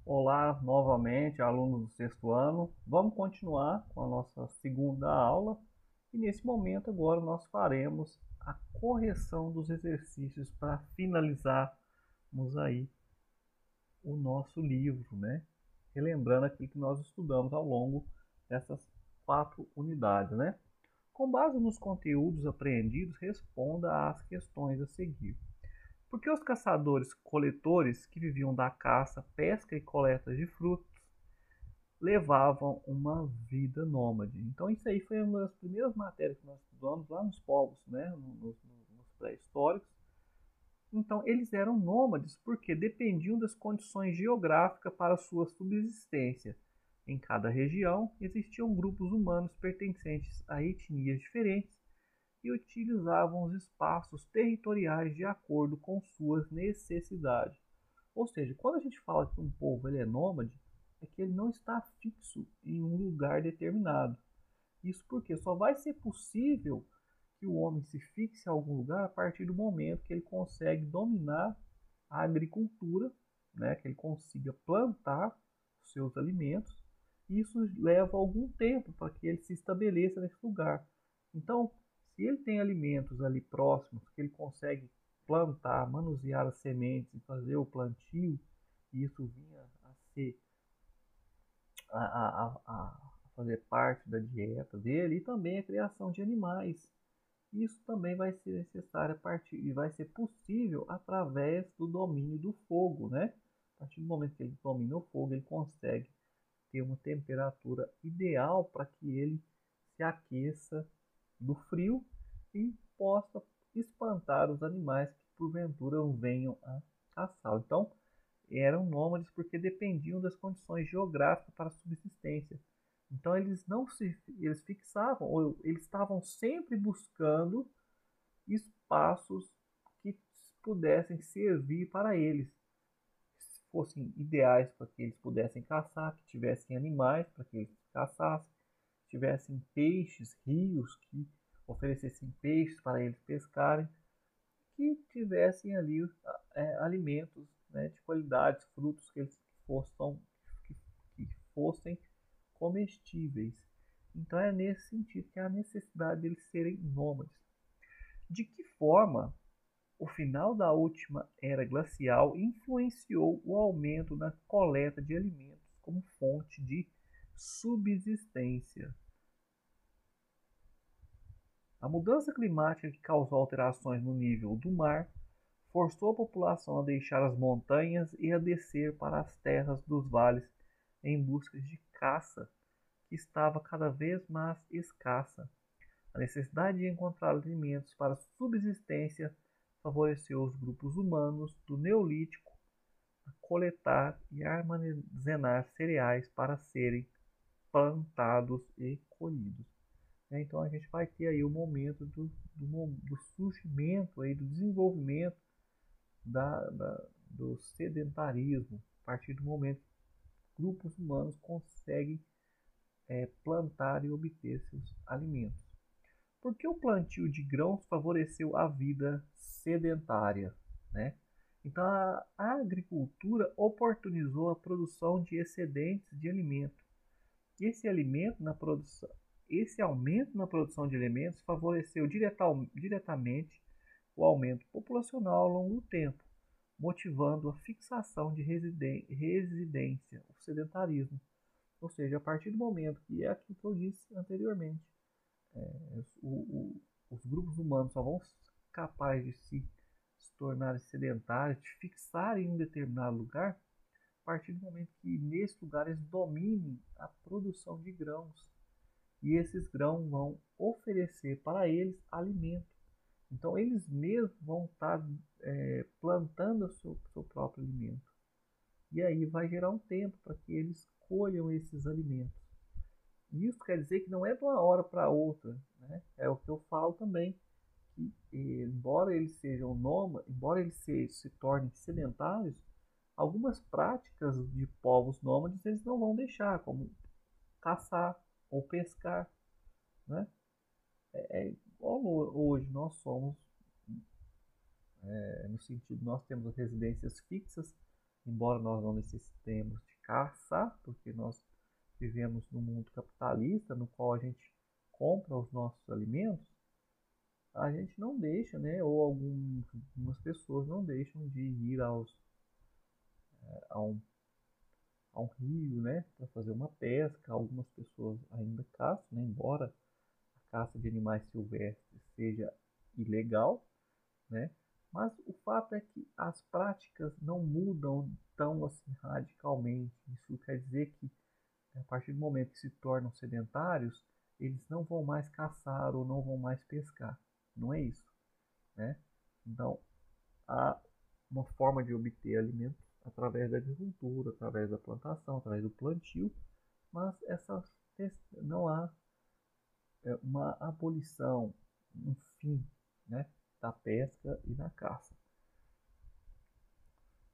Olá novamente, alunos do sexto ano. Vamos continuar com a nossa segunda aula e nesse momento agora nós faremos a correção dos exercícios para finalizarmos aí o nosso livro, né? Relembrando aquilo que nós estudamos ao longo dessas 4 unidades, né? Com base nos conteúdos apreendidos, responda às questões a seguir. Por que os caçadores-coletores que viviam da caça, pesca e coleta de frutos levavam uma vida nômade? Então isso aí foi uma das primeiras matérias que nós estudamos lá nos povos, né, nos pré-históricos. Então eles eram nômades porque dependiam das condições geográficas para sua subsistência. Em cada região existiam grupos humanos pertencentes a etnias diferentes e utilizavam os espaços territoriais de acordo com suas necessidades. Ou seja, quando a gente fala que um povo ele é nômade, é que ele não está fixo em um lugar determinado. Isso porque só vai ser possível que o homem se fixe em algum lugar a partir do momento que ele consegue dominar a agricultura, né, que ele consiga plantar os seus alimentos. E isso leva algum tempo para que ele se estabeleça nesse lugar. Então, se ele tem alimentos ali próximos que ele consegue plantar, manusear as sementes e fazer o plantio, e isso vinha a ser a fazer parte da dieta dele, e também a criação de animais. Isso também vai ser necessário a partir e vai ser possível através do domínio do fogo, né? A partir do momento que ele domina o fogo, ele consegue ter uma temperatura ideal para que ele se aqueça do frio e possa espantar os animais que porventura venham a caçá-lo. Então, eram nômades porque dependiam das condições geográficas para a subsistência. Então eles fixavam ou eles estavam sempre buscando espaços que pudessem servir para eles, se fossem ideais para que eles pudessem caçar, que tivessem animais para que eles caçassem, tivessem peixes, rios que oferecessem peixes para eles pescarem, que tivessem ali alimentos, né, de qualidade, frutos que eles fossem, que, que fossem comestíveis. Então é nesse sentido que há a necessidade deles serem nômades. De que forma o final da última era glacial influenciou o aumento na coleta de alimentos como fonte de subsistência? A mudança climática que causou alterações no nível do mar forçou a população a deixar as montanhas e a descer para as terras dos vales em busca de caça, que estava cada vez mais escassa. A necessidade de encontrar alimentos para subsistência favoreceu os grupos humanos do Neolítico a coletar e armazenar cereais para serem plantados e colhidos. Então a gente vai ter aí o momento do surgimento, aí, do desenvolvimento do sedentarismo, a partir do momento que grupos humanos conseguem plantar e obter seus alimentos. Por que o plantio de grãos favoreceu a vida sedentária, né? Então a agricultura oportunizou a produção de excedentes de alimento. Esse alimento na produção, esse aumento na produção de alimentos favoreceu diretamente o aumento populacional ao longo do tempo, motivando a fixação de residência, o sedentarismo. Ou seja, a partir do momento que é aquilo que eu disse anteriormente, os grupos humanos só vão ser capazes de se tornarem sedentários, de fixarem em um determinado lugar, a partir do momento que nesse lugar eles dominem a produção de grãos. E esses grãos vão oferecer para eles alimento. Então eles mesmos vão estar plantando o seu próprio alimento. E aí vai gerar um tempo para que eles colham esses alimentos. Isso quer dizer que não é de uma hora para outra, né? É o que eu falo também, que embora eles sejam nômades, embora eles se tornem sedentários, algumas práticas de povos nômades eles não vão deixar, como caçar ou pescar, né? É igual hoje nós somos, no sentido nós temos residências fixas, embora nós não necessitemos de caçar, porque nós vivemos num mundo capitalista, no qual a gente compra os nossos alimentos, a gente não deixa, né, ou algumas pessoas não deixam de ir a um, a um rio, né, para fazer uma pesca. Algumas pessoas ainda caçam, né, embora a caça de animais silvestres seja ilegal, né, mas o fato é que as práticas não mudam tão assim radicalmente. Isso quer dizer que a partir do momento que se tornam sedentários, eles não vão mais caçar ou não vão mais pescar. Não é isso, né? Então, há uma forma de obter alimentos através da agricultura, através da plantação, através do plantio, mas não há uma abolição, um fim, né, da pesca e da caça.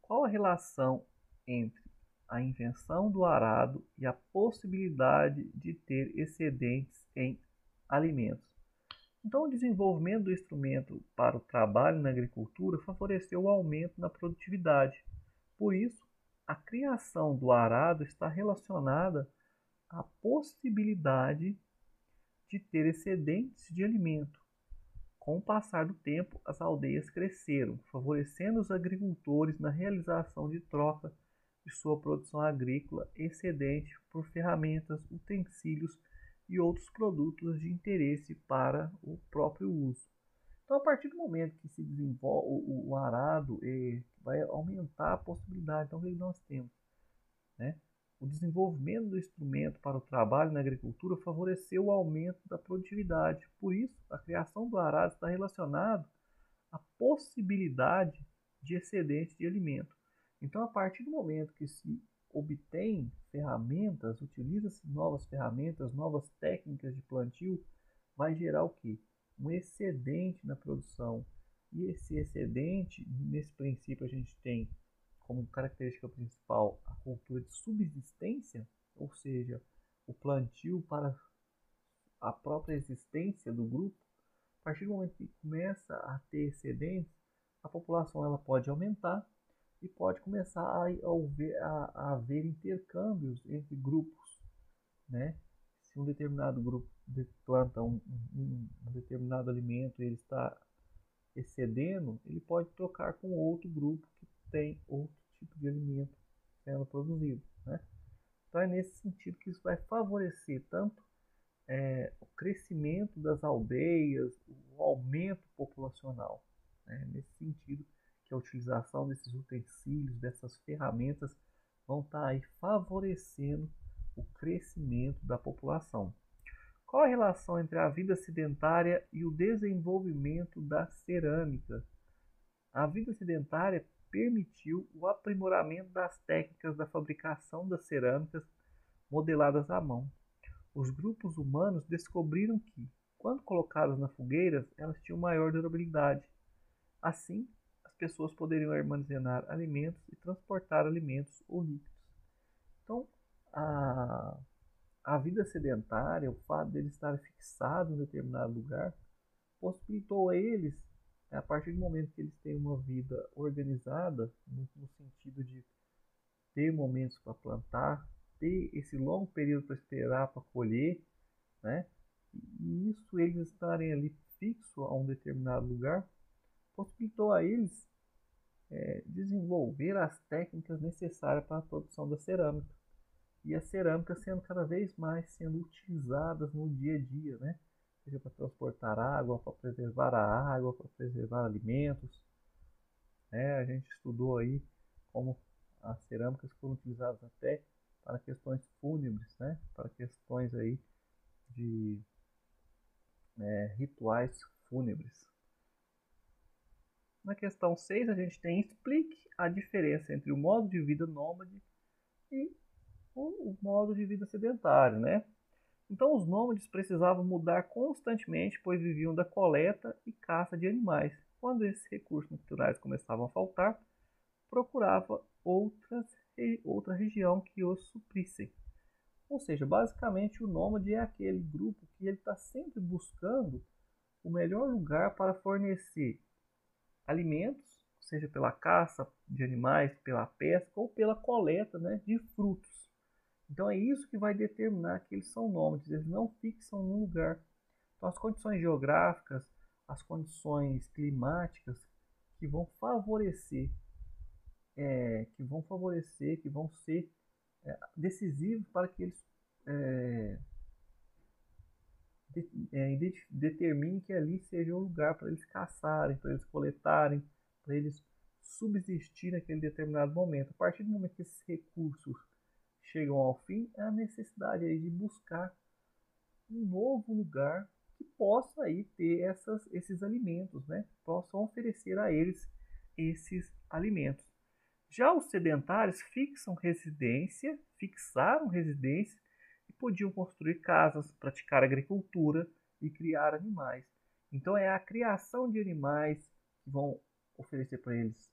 Qual a relação entre a invenção do arado e a possibilidade de ter excedentes em alimentos? Então, o desenvolvimento do instrumento para o trabalho na agricultura favoreceu o aumento na produtividade. Por isso, a criação do arado está relacionada à possibilidade de ter excedentes de alimento. Com o passar do tempo, as aldeias cresceram, favorecendo os agricultores na realização de troca de sua produção agrícola excedente por ferramentas, utensílios e outros produtos de interesse para o próprio uso. Então, a partir do momento que se desenvolve o arado, vai aumentar a possibilidade. Então, o que nós temos, né? O desenvolvimento do instrumento para o trabalho na agricultura favoreceu o aumento da produtividade. Por isso, a criação do arado está relacionada à possibilidade de excedente de alimento. Então, a partir do momento que se obtém ferramentas, utiliza-se novas ferramentas, novas técnicas de plantio, vai gerar o quê? Um excedente na produção. E esse excedente, nesse princípio, a gente tem como característica principal a cultura de subsistência, ou seja, o plantio para a própria existência do grupo. A partir do momento que começa a ter excedentes, a população ela pode aumentar e pode começar a haver intercâmbios entre grupos, né? Se um determinado grupo planta um determinado alimento e ele está excedendo, ele pode trocar com outro grupo que tem outro tipo de alimento sendo produzido, né? Então é nesse sentido que isso vai favorecer tanto o crescimento das aldeias, o aumento populacional, né? Nesse sentido que a utilização desses utensílios, dessas ferramentas vão estar aí favorecendo o crescimento da população. Qual a relação entre a vida sedentária e o desenvolvimento da cerâmica? A vida sedentária permitiu o aprimoramento das técnicas da fabricação das cerâmicas modeladas à mão. Os grupos humanos descobriram que, quando colocadas na fogueira, elas tinham maior durabilidade. Assim, as pessoas poderiam armazenar alimentos e transportar alimentos ou líquidos. Então, a vida sedentária, o fato de eles estarem fixados em determinado lugar, possibilitou a eles, a partir do momento que eles têm uma vida organizada, no sentido de ter momentos para plantar, ter esse longo período para esperar para colher, né? E isso, eles estarem ali fixos a um determinado lugar, possibilitou a eles desenvolver as técnicas necessárias para a produção da cerâmica. E a cerâmica sendo cada vez mais sendo utilizadas no dia a dia, né? Seja para transportar água, para preservar a água, para preservar alimentos. A gente estudou aí como as cerâmicas foram utilizadas até para questões fúnebres, né? Para questões aí de rituais fúnebres. Na questão 6, a gente tem explique a diferença entre o modo de vida nômade e o modo de vida sedentário, né? Então, os nômades precisavam mudar constantemente, pois viviam da coleta e caça de animais. Quando esses recursos naturais começavam a faltar, procurava outra região que os suprissem. Ou seja, basicamente o nômade é aquele grupo que ele está sempre buscando o melhor lugar para fornecer alimentos, seja pela caça de animais, pela pesca ou pela coleta, né, de frutos. Então é isso que vai determinar que eles são nômades, eles não fixam num lugar. Então as condições geográficas, as condições climáticas que vão favorecer, que vão ser decisivos para que eles determinem que ali seja o lugar para eles caçarem, para eles coletarem, para eles subsistir naquele determinado momento. A partir do momento que esses recursos chegam ao fim, é a necessidade aí de buscar um novo lugar que possa aí ter esses alimentos, né? Possam oferecer a eles esses alimentos. Já os sedentários fixaram residência e podiam construir casas, praticar agricultura e criar animais. Então é a criação de animais que vão oferecer para eles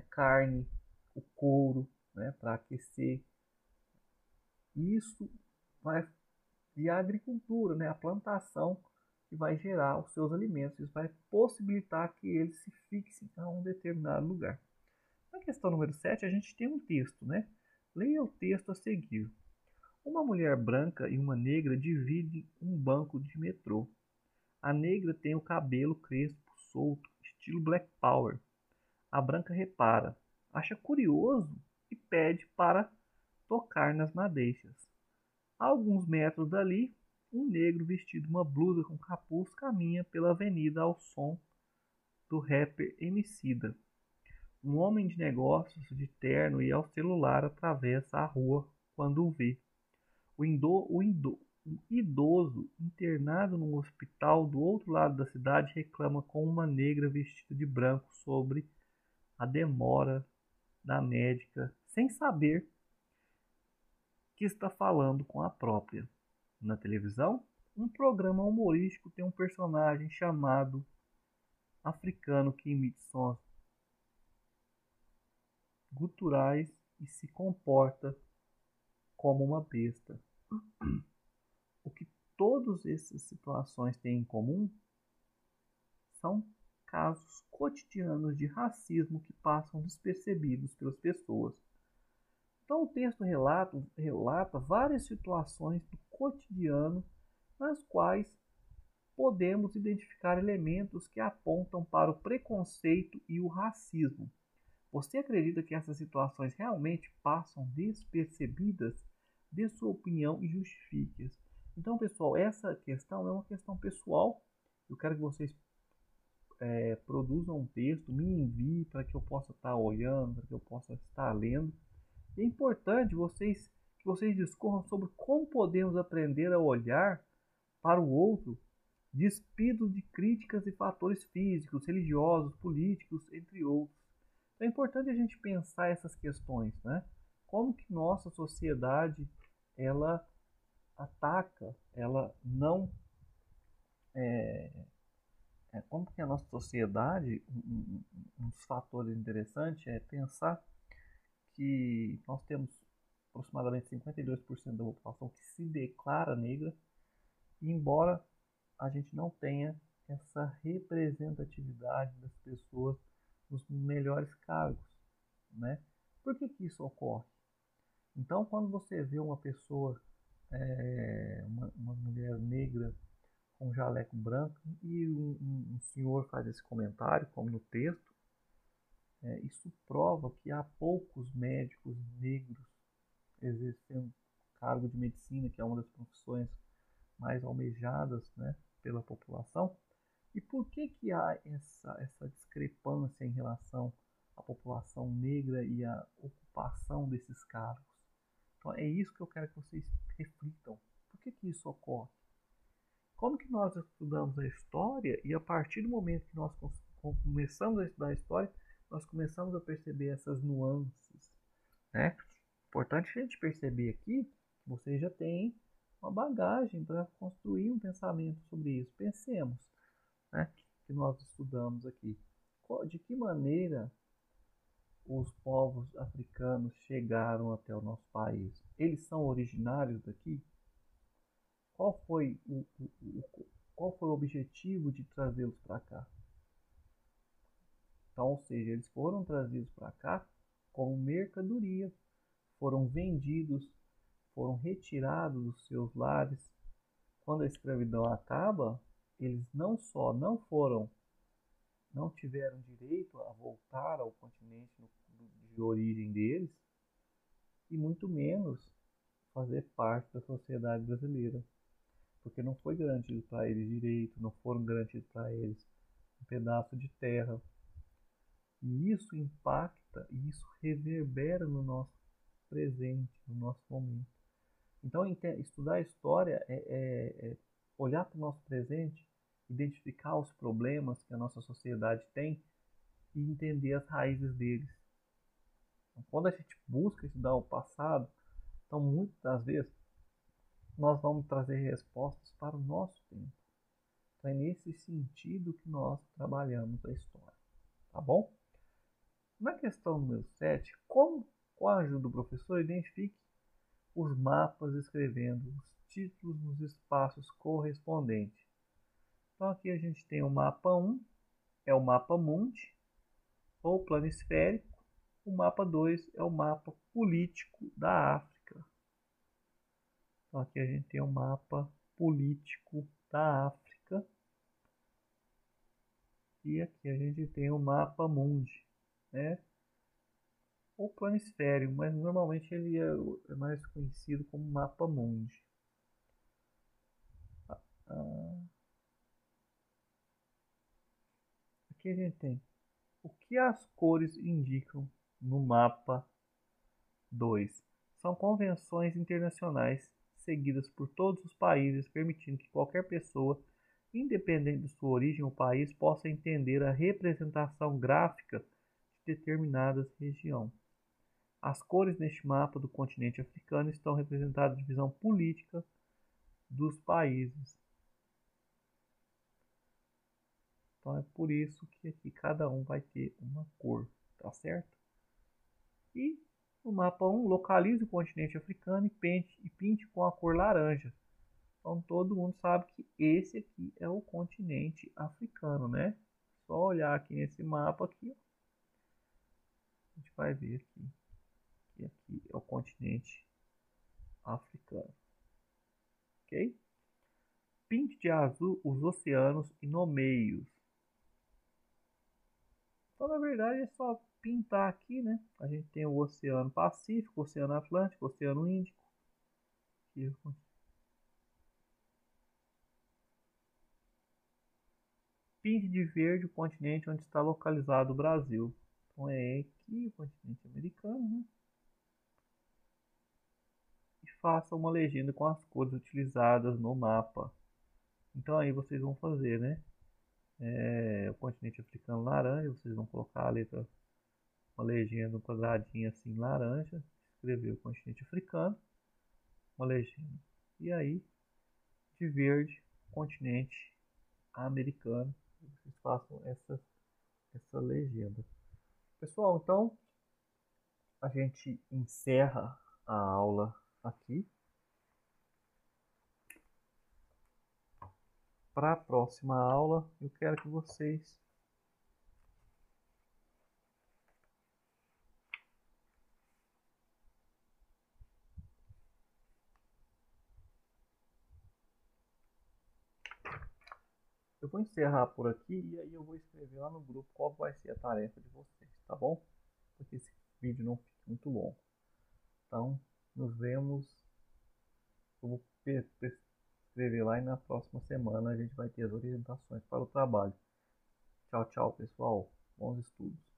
carne, o couro, né, para aquecer. Isso vai e a agricultura, né, a plantação que vai gerar os seus alimentos. Isso vai possibilitar que eles se fixem a um determinado lugar. Na questão número 7, a gente tem um texto, né? Leia o texto a seguir. Uma mulher branca e uma negra dividem um banco de metrô. A negra tem o cabelo crespo, solto, estilo Black Power. A branca repara, acha curioso e pede para tocar nas madeixas. A alguns metros dali, um negro vestido uma blusa com capuz caminha pela avenida ao som do rapper Emicida. Um homem de negócios de terno e ao celular atravessa a rua quando o vê. Um idoso internado num hospital do outro lado da cidade reclama com uma negra vestida de branco sobre a demora da médica, sem saber que está falando com a própria. Na televisão, um programa humorístico tem um personagem chamado africano que emite sons guturais e se comporta como uma besta. O que todas essas situações têm em comum são casos cotidianos de racismo que passam despercebidos pelas pessoas. Então, o texto relata várias situações do cotidiano nas quais podemos identificar elementos que apontam para o preconceito e o racismo. Você acredita que essas situações realmente passam despercebidas? Dê sua opinião e justifique-as. Então, pessoal, essa questão é uma questão pessoal. Eu quero que vocês produzam um texto, me enviem para que eu possa estar olhando, para que eu possa estar lendo. É importante que vocês discorram sobre como podemos aprender a olhar para o outro despidos de críticas e fatores físicos, religiosos, políticos, entre outros. Então é importante a gente pensar essas questões, né? Como que nossa sociedade ela ataca, ela não como que a nossa sociedade, um dos fatores interessantes é pensar que nós temos aproximadamente 52% da população que se declara negra, e embora a gente não tenha essa representatividade das pessoas nos melhores cargos, né? Por que que isso ocorre? Então, quando você vê uma pessoa, uma mulher negra com um jaleco branco e um senhor faz esse comentário, como no texto, isso prova que há poucos médicos negros exercendo cargo de medicina, que é uma das profissões mais almejadas, né, pela população. E por que que há essa discrepância em relação à população negra e à ocupação desses cargos? Então é isso que eu quero que vocês reflitam. Por que que isso ocorre? Como que nós estudamos a história e a partir do momento que nós começamos a estudar a história, nós começamos a perceber essas nuances, né? Importante a gente perceber aqui que vocês já têm uma bagagem para construir um pensamento sobre isso. Pensemos, né, que nós estudamos aqui. De que maneira os povos africanos chegaram até o nosso país? Eles são originários daqui? Qual foi qual foi o objetivo de trazê-los para cá? Então, ou seja, eles foram trazidos para cá como mercadoria, foram vendidos, foram retirados dos seus lares. Quando a escravidão acaba, eles não só não tiveram direito a voltar ao continente de origem deles, e muito menos fazer parte da sociedade brasileira, porque não foi garantido para eles direito, não foram garantidos para eles um pedaço de terra. E isso impacta, e isso reverbera no nosso presente, no nosso momento. Então, estudar a história é olhar para o nosso presente, identificar os problemas que a nossa sociedade tem e entender as raízes deles. Então, quando a gente busca estudar o passado, então muitas das vezes nós vamos trazer respostas para o nosso tempo. Então, é nesse sentido que nós trabalhamos a história, tá bom? Na questão número 7, como, com a ajuda do professor, identifique os mapas escrevendo os títulos nos espaços correspondentes. Então aqui a gente tem o mapa 1, é o mapa mundi, ou planisférico. O mapa 2 é o mapa político da África. Então aqui a gente tem o mapa político da África. E aqui a gente tem o mapa mundi, né? Ou planisfério, mas normalmente ele é mais conhecido como mapa mundi. Aqui a gente tem o que as cores indicam no mapa 2. São convenções internacionais seguidas por todos os países, permitindo que qualquer pessoa, independente de sua origem ou país, possa entender a representação gráfica de determinada região. As cores neste mapa do continente africano estão representadas a divisão política dos países. Então é por isso que aqui cada um vai ter uma cor, tá certo? E no mapa 1, localize o continente africano e pinte com a cor laranja. Então todo mundo sabe que esse aqui é o continente africano, né? Só olhar aqui nesse mapa aqui, a gente vai ver aqui que aqui é o continente africano, ok? Pinte de azul os oceanos e nomeie-os. Então, na verdade, é só pintar aqui, né? A gente tem o Oceano Pacífico, o Oceano Atlântico, o Oceano Índico. Pinte de verde o continente onde está localizado o Brasil. Então é aqui o continente americano, né? E faça uma legenda com as cores utilizadas no mapa. Então aí vocês vão fazer, né? O continente africano laranja, vocês vão colocar a letra, uma legenda, um quadradinho assim laranja, escrever o continente africano, uma legenda. E aí, de verde, continente americano, vocês façam essa legenda. Pessoal, então a gente encerra a aula aqui. Para a próxima aula, eu quero que vocês eu vou encerrar por aqui e aí eu vou escrever lá no grupo qual vai ser a tarefa de vocês, tá bom? Porque esse vídeo não fica muito longo. Então, nos vemos. Eu vou escrever lá e na próxima semana a gente vai ter as orientações para o trabalho. Tchau, tchau, pessoal. Bons estudos.